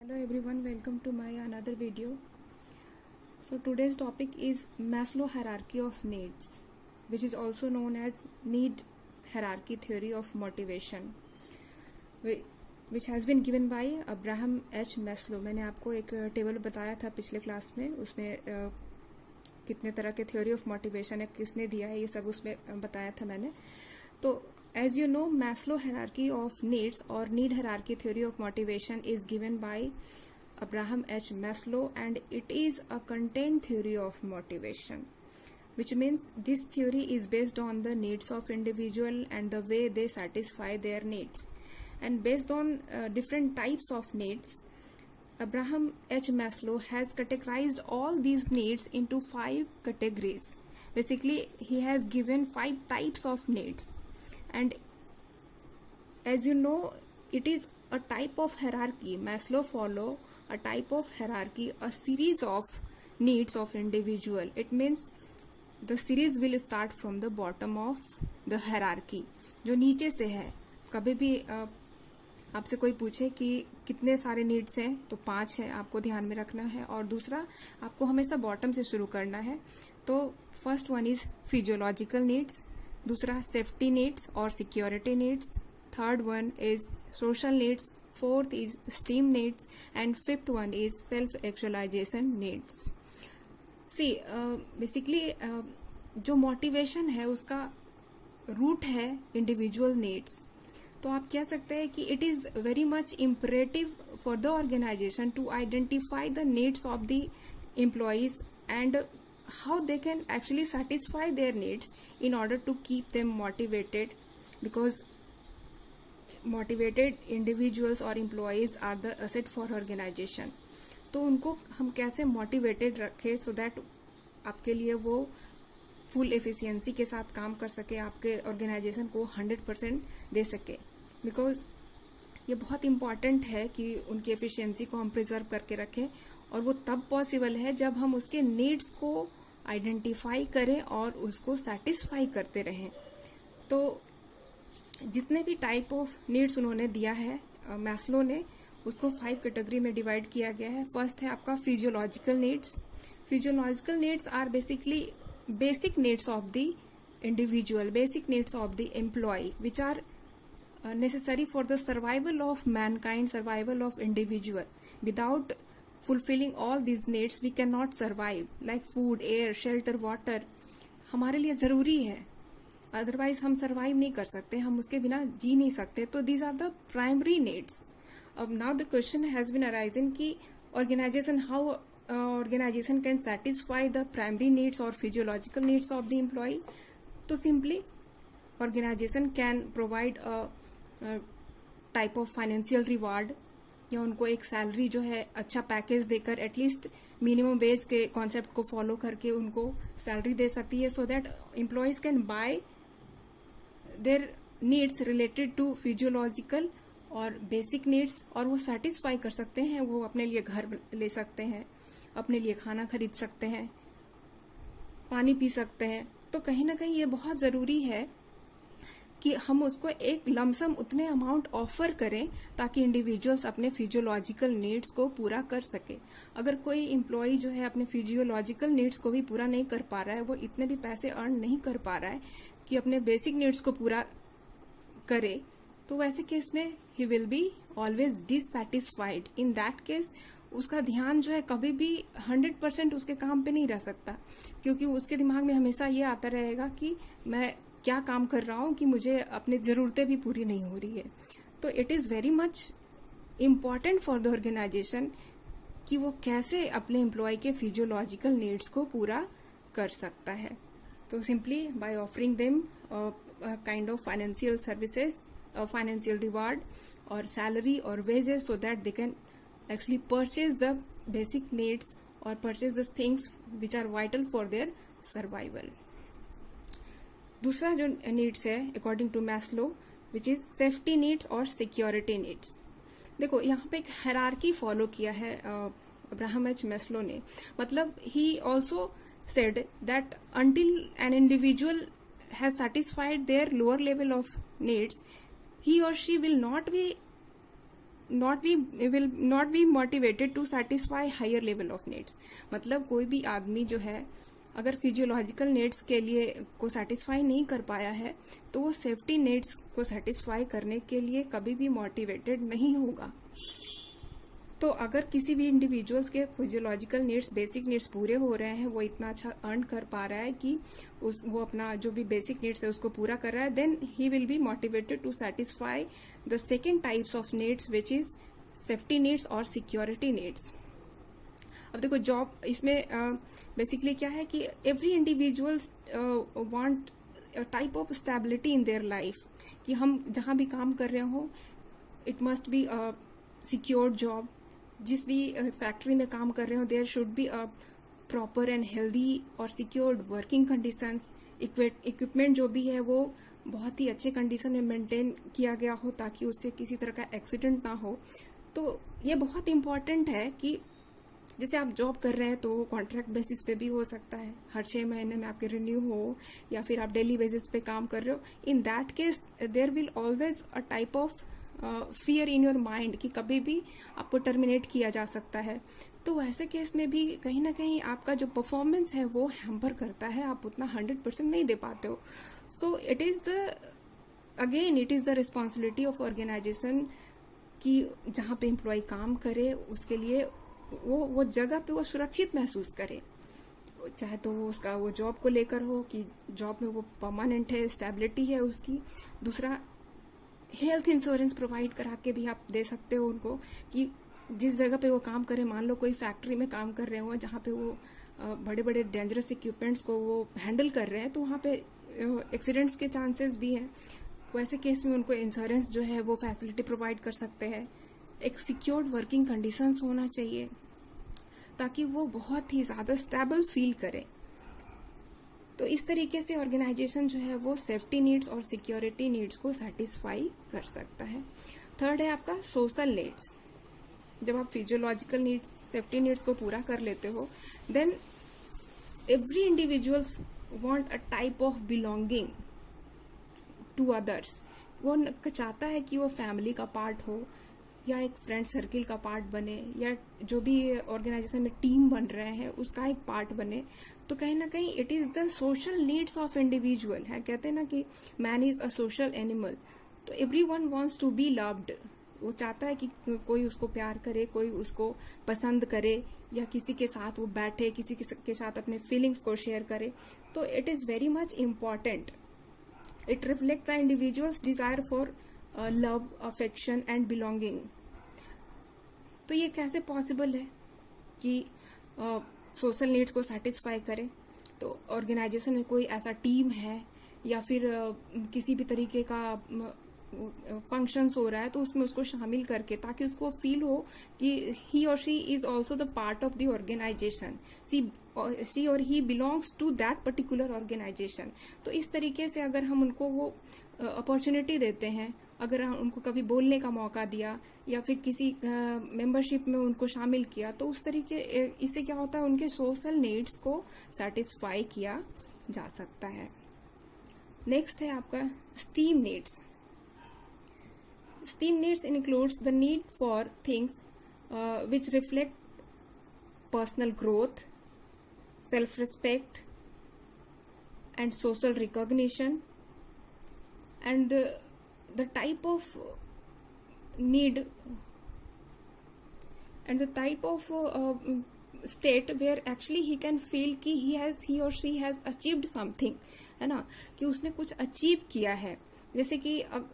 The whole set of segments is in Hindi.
Hello everyone, welcome to my another video. So today's topic is Maslow hierarchy of needs, which is also known as need hierarchy theory of motivation, which has been given by Abraham H. Maslow. मैंने आपको एक टेबल बताया था पिछले क्लास में, उसमें कितने तरह के थ्योरी ऑफ मोटिवेशन है, किसने दिया है, ये सब उसमें बताया था मैंने. तो as you know, Maslow hierarchy of needs or need hierarchy theory of motivation is given by Abraham H. Maslow, and it is a content theory of motivation, which means this theory is based on the needs of individual and the way they satisfy their needs. And based on different types of needs, Abraham H. Maslow has categorized all these needs into 5 categories. Basically, he has given 5 types of needs. And as you know, it is a type of hierarchy. Maslow follow a type of hierarchy, a series of needs of individual. It means the series will start from the bottom of the hierarchy, जो नीचे से है. कभी भी आपसे कोई पूछे कि कितने सारे नीड्स हैं, तो 5 है, आपको ध्यान में रखना है. और दूसरा, आपको हमेशा बॉटम से शुरू करना है. तो first one is physiological needs, दूसरा सेफ्टी नीड्स और security needs, third one is social needs, fourth is esteem needs, and fifth one is self actualisation needs. See basically जो मोटिवेशन है उसका रूट है इंडिविजुअल नीड्स. तो आप कह सकते हैं कि it is very much imperative for the organisation to identify the needs of the employees and how they can actually satisfy their needs in order to keep them motivated, because motivated individuals or employees are the asset for organization. तो उनको हम कैसे motivated रखें so that आपके लिए वो फुल एफिशिएंसी के साथ काम कर सके, आपके ऑर्गेनाइजेशन को 100% दे सके. बिकॉज ये बहुत इम्पॉर्टेंट है कि उनकी एफिशिएंसी को हम प्रिजर्व करके रखें, और वो तब पॉसिबल है जब हम उसके नीड्स को आइडेंटिफाई करें और उसको सेटिस्फाई करते रहें. तो जितने भी टाइप ऑफ नीड्स उन्होंने दिया है मैस्लो ने, उसको 5 कैटेगरी में डिवाइड किया गया है. फर्स्ट है आपका physiological needs. Physiological needs are basically basic needs of the individual, basic needs of the employee, which are necessary for the survival of mankind, survival of individual. Without fulfilling all these needs we cannot survive, like food, air, shelter, water हमारे लिए जरूरी है, अदरवाइज हम सर्वाइव नहीं कर सकते, हम उसके बिना जी नहीं सकते. तो these are the primary needs. अब now the question has been arising कि organization how organization can satisfy the primary needs or physiological needs of the employee. तो simply organization can provide a type of financial reward, या उनको एक सैलरी जो है अच्छा पैकेज देकर, एटलीस्ट मिनिमम वेज के कॉन्सेप्ट को फॉलो करके उनको सैलरी दे सकती है, so that employees can buy their needs related to physiological और बेसिक नीड्स, और वो सेटिस्फाई कर सकते हैं. वो अपने लिए घर ले सकते हैं, अपने लिए खाना खरीद सकते हैं, पानी पी सकते हैं. तो कहीं ना कहीं ये बहुत जरूरी है कि हम उसको एक लमसम उतने अमाउंट ऑफर करें ताकि इंडिविजुअल्स अपने फिजियोलॉजिकल नीड्स को पूरा कर सके. अगर कोई एम्प्लॉय जो है अपने फिजियोलॉजिकल नीड्स को भी पूरा नहीं कर पा रहा है, वो इतने भी पैसे अर्न नहीं कर पा रहा है कि अपने बेसिक नीड्स को पूरा करे, तो वैसे केस में ही will be always dissatisfied. In that case उसका ध्यान जो है कभी भी 100% उसके काम पे नहीं रह सकता, क्योंकि उसके दिमाग में हमेशा ये आता रहेगा कि मैं क्या काम कर रहा हूं कि मुझे अपनी जरूरतें भी पूरी नहीं हो रही है. तो it is very much important for the organisation कि वो कैसे अपने एम्प्लॉय के फिजियोलॉजिकल नीड्स को पूरा कर सकता है. तो simply by offering them kind of financial services, financial reward और सैलरी और wages, so that they can actually purchase the basic needs or purchase the things which are vital for their survival. दूसरा जो नीड्स है according to Maslow, which is safety needs और सिक्योरिटी नीड्स. देखो यहाँ पे एक हायरार्की फॉलो किया है अब्राहम एच मैस्लो ने. मतलब ही also said that until an individual has satisfied their lower level of needs, he or she will not be will not be motivated to satisfy higher level of needs. मतलब कोई भी आदमी जो है अगर फिजियोलॉजिकल नीड्स के लिए को सेटिस्फाई नहीं कर पाया है तो वो सेफ्टी नीड्स को सेटिस्फाई करने के लिए कभी भी मोटिवेटेड नहीं होगा। तो अगर किसी भी इंडिविजुअल्स के फिजियोलॉजिकल नीड्स, बेसिक नीड्स पूरे हो रहे हैं, वो इतना अच्छा अर्न कर पा रहा है कि वो अपना जो भी बेसिक नीड्स है उसको पूरा कर रहा है, then he will be motivated to satisfy the second types of needs which is safety needs और सिक्योरिटी नीड्स। अब देखो जॉब इसमें बेसिकली क्या है कि every individuals want type of stability in their life, कि हम जहां भी काम कर रहे हो it must be secured job. जिस भी फैक्ट्री में काम कर रहे हो there should be a proper and healthy और सिक्योर्ड वर्किंग कंडीशंस। इक्विपमेंट जो भी है वो बहुत ही अच्छे कंडीशन में मेंटेन किया गया हो ताकि उससे किसी तरह का एक्सीडेंट ना हो। तो ये बहुत इंपॉर्टेंट है कि जैसे आप जॉब कर रहे हैं तो कॉन्ट्रैक्ट बेसिस पे भी हो सकता है, हर 6 महीने में आपके रिन्यू हो, या फिर आप डेली बेसिस पे काम कर रहे हो। In that case there will always a type of fear in your mind कि कभी भी आपको टर्मिनेट किया जा सकता है। तो वैसे केस में भी कहीं ना कहीं आपका जो परफॉर्मेंस है वो हैम्पर करता है, आप उतना 100% नहीं दे पाते हो। So it is the responsibility of organisation कि जहां पे एम्प्लॉय काम करे उसके लिए वो जगह पे वो सुरक्षित महसूस करे, चाहे तो वो उसका वो जॉब को लेकर हो कि जॉब में वो परमानेंट है, स्टेबिलिटी है उसकी। दूसरा हेल्थ इंश्योरेंस प्रोवाइड करा के भी आप दे सकते हो उनको कि जिस जगह पे वो काम करे, मान लो कोई फैक्ट्री में काम कर रहे हो जहां पे वो बड़े बड़े डेंजरस इक्विपमेंट्स को वो हैंडल कर रहे हैं तो वहां पे एक्सीडेंट्स के चांसेस भी हैं। वैसे केस में उनको इंश्योरेंस जो है वो फैसिलिटी प्रोवाइड कर सकते हैं। एक सिक्योर्ड वर्किंग कंडीशंस होना चाहिए ताकि वो बहुत ही ज्यादा स्टेबल फील करे। तो इस तरीके से ऑर्गेनाइजेशन जो है वो सेफ्टी नीड्स और सिक्योरिटी नीड्स को सेटिस्फाई कर सकता है। थर्ड है आपका सोशल नीड्स। जब आप फिजियोलॉजिकल नीड्स, सेफ्टी नीड्स को पूरा कर लेते हो then every individuals want a type of belonging to others. वो चाहता है कि वो फैमिली का पार्ट हो या एक फ्रेंड सर्किल का पार्ट बने, या जो भी ऑर्गेनाइजेशन में टीम बन रहे हैं उसका एक पार्ट बने। तो कहीं ना कहीं it is the social needs of individual है। कहते हैं ना कि man is a social animal. तो everyone wants to be loved. वो चाहता है कि कोई उसको प्यार करे, कोई उसको पसंद करे, या किसी के साथ वो बैठे, किसी के साथ अपने फीलिंग्स को शेयर करे। तो it is very much important. It reflect the individuals desire for love, affection and belonging. तो ये कैसे पॉसिबल है कि सोशल नीड्स को सेटिस्फाई करे? तो ऑर्गेनाइजेशन में कोई ऐसा टीम है या फिर किसी भी तरीके का फंक्शंस हो रहा है तो उसमें उसको शामिल करके, ताकि उसको फील हो कि ही और she is also the part of the organization, she और he belongs to that particular organization. तो इस तरीके से अगर हम उनको वो अपॉर्चुनिटी देते हैं, अगर उनको कभी बोलने का मौका दिया या फिर किसी मेंबरशिप में उनको शामिल किया, तो उस तरीके इससे क्या होता है, उनके सोशल नीड्स को सेटिस्फाई किया जा सकता है। नेक्स्ट है आपका steam needs. Steam needs includes the need for things which reflect personal growth, self-respect, and social recognition, and the type of need and the type of state where actually he can feel कि he or she has achieved something, है ना, कि उसने कुछ अचीव किया है। जैसे कि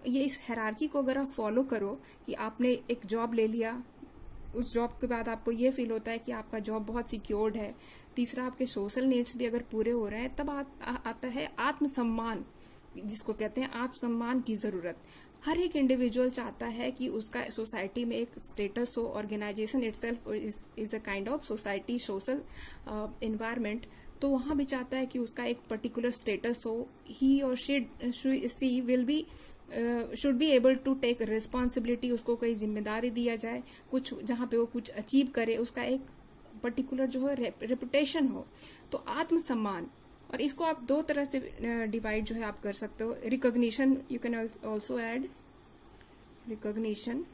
ये इस हायरार्की को अगर आप फॉलो करो कि आपने एक जॉब ले लिया, उस जॉब के बाद आपको ये फील होता है कि आपका जॉब बहुत सिक्योर्ड है। तीसरा, आपके सोशल नीड्स भी अगर पूरे हो रहे हैं, तब आता है आत्मसम्मान, जिसको कहते हैं आत्मसम्मान की जरूरत। हर एक इंडिविजुअल चाहता है कि उसका सोसाइटी में एक स्टेटस हो। Organisation itself is a kind of society, social environment. तो वहां भी चाहता है कि उसका एक पर्टिकुलर स्टेटस हो। ही और she will be should be able to take responsibility, उसको कोई जिम्मेदारी दिया जाए, कुछ जहां पे वो कुछ अचीव करे, उसका एक पर्टिकुलर जो है रेपुटेशन हो। तो आत्मसम्मान, और इसको आप दो तरह से डिवाइड जो है आप कर सकते हो। Recognition, you can also add recognition,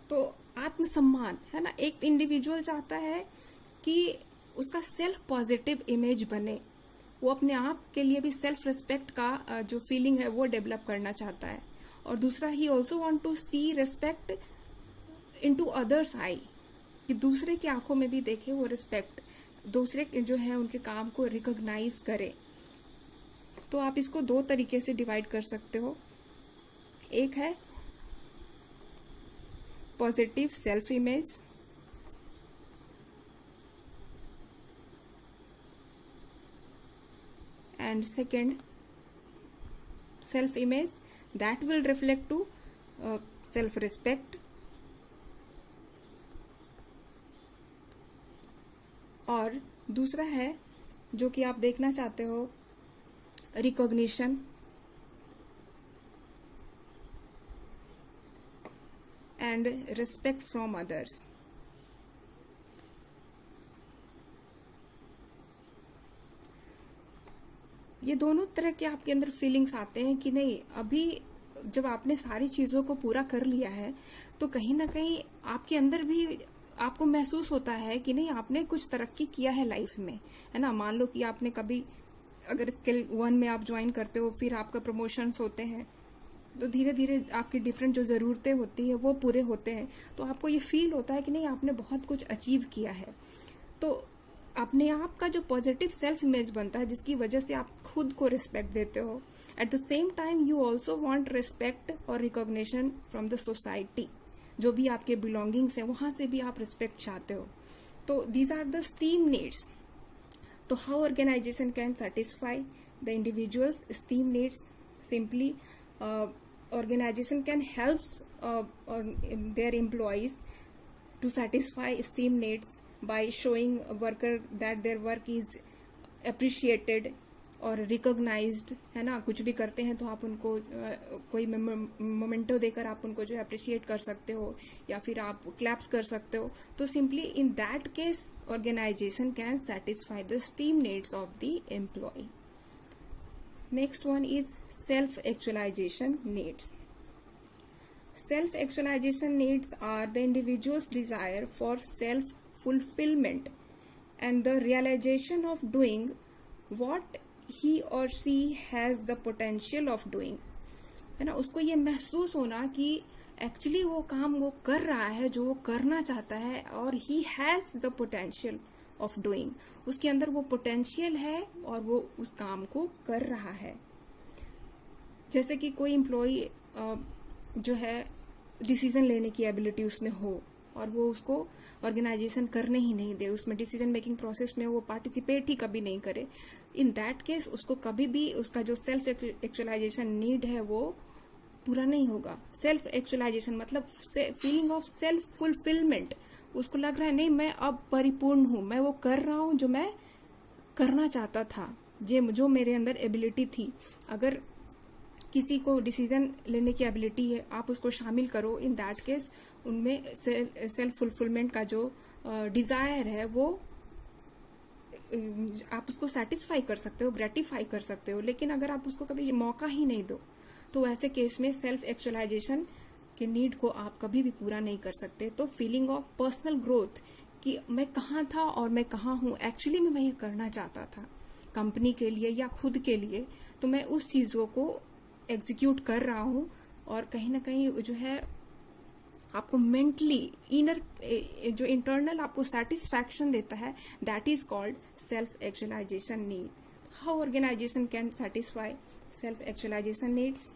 तो आत्मसम्मान है ना, एक इंडिविजुअल चाहता है कि उसका सेल्फ पॉजिटिव इमेज बने, वो अपने आप के लिए भी सेल्फ रिस्पेक्ट का जो फीलिंग है वो डेवलप करना चाहता है। और दूसरा, he also want to see respect into others eye, कि दूसरे की आंखों में भी देखे वो रिस्पेक्ट, दूसरे जो है उनके काम को रिकॉग्नाइज करे। तो आप इसको दो तरीके से डिवाइड कर सकते हो। एक है positive self image, and second self image that will reflect to self respect, और दूसरा है जो कि आप देखना चाहते हो recognition and respect from others. ये दोनों तरह के आपके अंदर फीलिंग्स आते हैं कि नहीं, अभी जब आपने सारी चीजों को पूरा कर लिया है तो कहीं ना कहीं आपके अंदर भी आपको महसूस होता है कि नहीं, आपने कुछ तरक्की किया है लाइफ में, है ना। मान लो कि आपने कभी अगर स्किल 1 में आप ज्वाइन करते हो, फिर आपका प्रमोशंस होते हैं, तो धीरे धीरे आपकी डिफरेंट जो जरूरतें होती है वो पूरे होते हैं, तो आपको ये फील होता है कि नहीं, आपने बहुत कुछ अचीव किया है। तो अपने आप का जो पॉजिटिव सेल्फ इमेज बनता है, जिसकी वजह से आप खुद को रिस्पेक्ट देते हो, at the same time you also want respect और रिकॉग्निशन फ्रॉम द सोसाइटी, जो भी आपके बिलोंगिंग्स हैं वहां से भी आप रिस्पेक्ट चाहते हो। तो these are the esteem needs. तो how organisation can satisfy the individuals esteem needs? Simply organization can help their employees to satisfy esteem needs by showing a worker that their work is appreciated और recognized, है ना। कुछ भी करते हैं तो आप उनको कोई मोमेंटो देकर आप उनको जो है अप्रिशिएट कर सकते हो, या फिर आप क्लैप्स कर सकते हो। तो simply in that case organisation can satisfy the esteem needs of the employee. Next one is self-actualization needs. Self-actualization needs are the individual's desire for self-fulfillment and the realization of doing what he or she has the potential of doing, है ना। उसको ये महसूस होना कि एक्चुअली वो काम वो कर रहा है जो वो करना चाहता है, और he has the potential of doing, उसके अंदर वो पोटेंशियल है और वो उस काम को कर रहा है। जैसे कि कोई एम्प्लॉई जो है डिसीजन लेने की एबिलिटी उसमें हो और वो उसको ऑर्गेनाइजेशन करने ही नहीं दे, उसमें डिसीजन मेकिंग प्रोसेस में वो पार्टिसिपेट ही कभी नहीं करे, इन दैट केस उसको कभी भी उसका जो सेल्फ एक्चुअलाइजेशन नीड है वो पूरा नहीं होगा। सेल्फ एक्चुअलाइजेशन मतलब फीलिंग ऑफ सेल्फ फुलफिलमेंट, उसको लग रहा है नहीं, मैं अब परिपूर्ण हूं, मैं वो कर रहा हूं जो मैं करना चाहता था, जो मेरे अंदर एबिलिटी थी। अगर किसी को डिसीजन लेने की एबिलिटी है, आप उसको शामिल करो, इन दैट केस उनमें सेल्फ फुलफिलमेंट का जो डिजायर है वो आप उसको सेटिस्फाई कर सकते हो, ग्रेटिफाई कर सकते हो। लेकिन अगर आप उसको कभी मौका ही नहीं दो तो ऐसे केस में सेल्फ एक्चुअलाइजेशन के नीड को आप कभी भी पूरा नहीं कर सकते। तो फीलिंग ऑफ पर्सनल ग्रोथ कि मैं कहाँ था और मैं कहाँ हूँ, एक्चुअली मैं ये करना चाहता था कंपनी के लिए या खुद के लिए, तो मैं उस चीजों को एग्जीक्यूट कर रहा हूं, और कहीं ना कहीं जो है आपको मेंटली इनर जो इंटरनल आपको सेटिस्फैक्शन देता है, that is called self actualisation need. How organisation can satisfy self actualisation needs?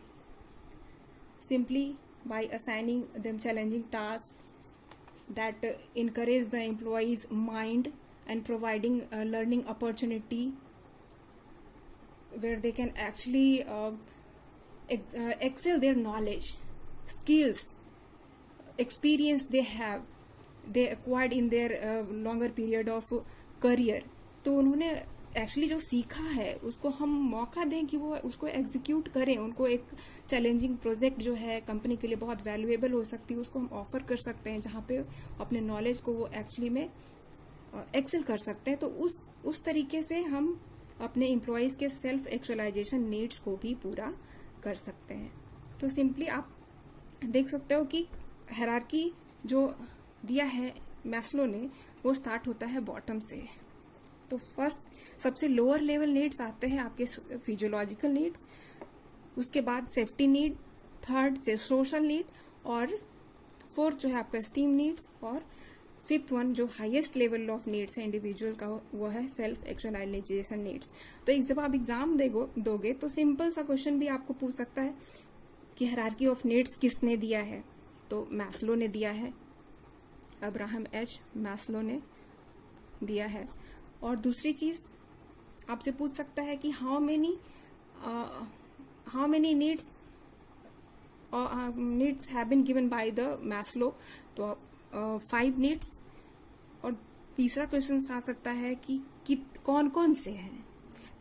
Simply by assigning them challenging task that encourage the employee's mind and providing a learning opportunity where they can actually excel their knowledge, skills, experience they acquired in their longer period of career. तो उन्होंने एक्चुअली जो सीखा है उसको हम मौका दें कि वो उसको एग्जीक्यूट करें, उनको एक चैलेंजिंग प्रोजेक्ट जो है कंपनी के लिए बहुत वैल्यूएबल हो सकती है उसको हम ऑफर कर सकते हैं, जहां पे अपने नॉलेज को वो एक्चुअली में एक्सेल कर सकते हैं। तो उस तरीके से हम अपने एम्प्लॉयज के सेल्फ एक्चुअलाइजेशन नीड्स को भी पूरा कर सकते हैं। तो सिंपली आप देख सकते हो कि हायरार्की जो दिया है मैस्लो ने वो स्टार्ट होता है बॉटम से। तो फर्स्ट सबसे लोअर लेवल नीड्स आते हैं आपके फिजियोलॉजिकल नीड्स, उसके बाद सेफ्टी नीड, थर्ड से सोशल नीड, और फोर्थ जो है आपका स्टीम नीड्स, और फिफ्थ वन जो हाईएस्ट लेवल ऑफ नीड्स है इंडिविजुअल का वो है सेल्फ एक्चुअलाइजेशन नीड्स। तो जब आप एग्जाम दोगे तो सिंपल सा क्वेश्चन भी आपको पूछ सकता है कि हायरार्की ऑफ नीड्स किसने दिया है, तो मैस्लो ने दिया है, अब्राहम एच मैस्लो ने दिया है। और दूसरी चीज आपसे पूछ सकता है कि how many needs have been given by the Maslow, तो 5 नीड्स। और तीसरा क्वेश्चन आ सकता है कि कौन कौन से हैं।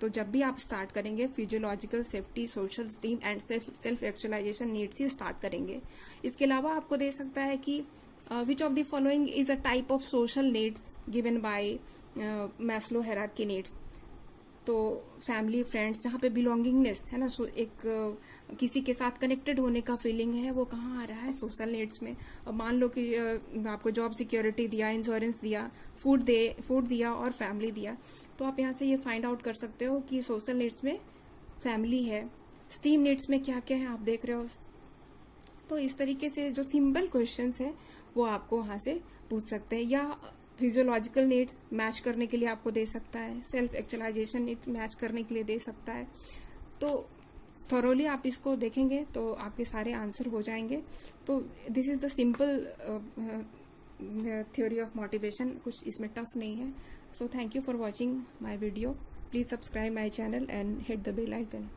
तो जब भी आप स्टार्ट करेंगे physiological, safety, social, esteem and self actualisation needs ही स्टार्ट करेंगे। इसके अलावा आपको दे सकता है कि which of the following is a type of social needs given by Maslow hierarchy needs. तो फैमिली, फ्रेंड्स, जहाँ पे बिलोंगिंगनेस है ना, एक किसी के साथ कनेक्टेड होने का फीलिंग है, वो कहाँ आ रहा है, सोशल नीड्स में। अब मान लो कि आपको जॉब सिक्योरिटी दिया, इंश्योरेंस दिया, फूड दिया और फैमिली दिया, तो आप यहाँ से ये फाइंड आउट कर सकते हो कि सोशल नीड्स में फैमिली है, स्टीम नीड्स में क्या क्या है आप देख रहे हो। तो इस तरीके से जो सिंपल क्वेश्चंस है वो आपको वहां से पूछ सकते हैं, या फिजियोलॉजिकल नीड्स मैच करने के लिए आपको दे सकता है, सेल्फ एक्चुअलाइजेशन नीड्स मैच करने के लिए दे सकता है। तो थॉरोली आप इसको देखेंगे तो आपके सारे आंसर हो जाएंगे। तो this is the simple theory of motivation, कुछ इसमें टफ नहीं है। So thank you for watching my video, please subscribe my channel and hit the bell icon.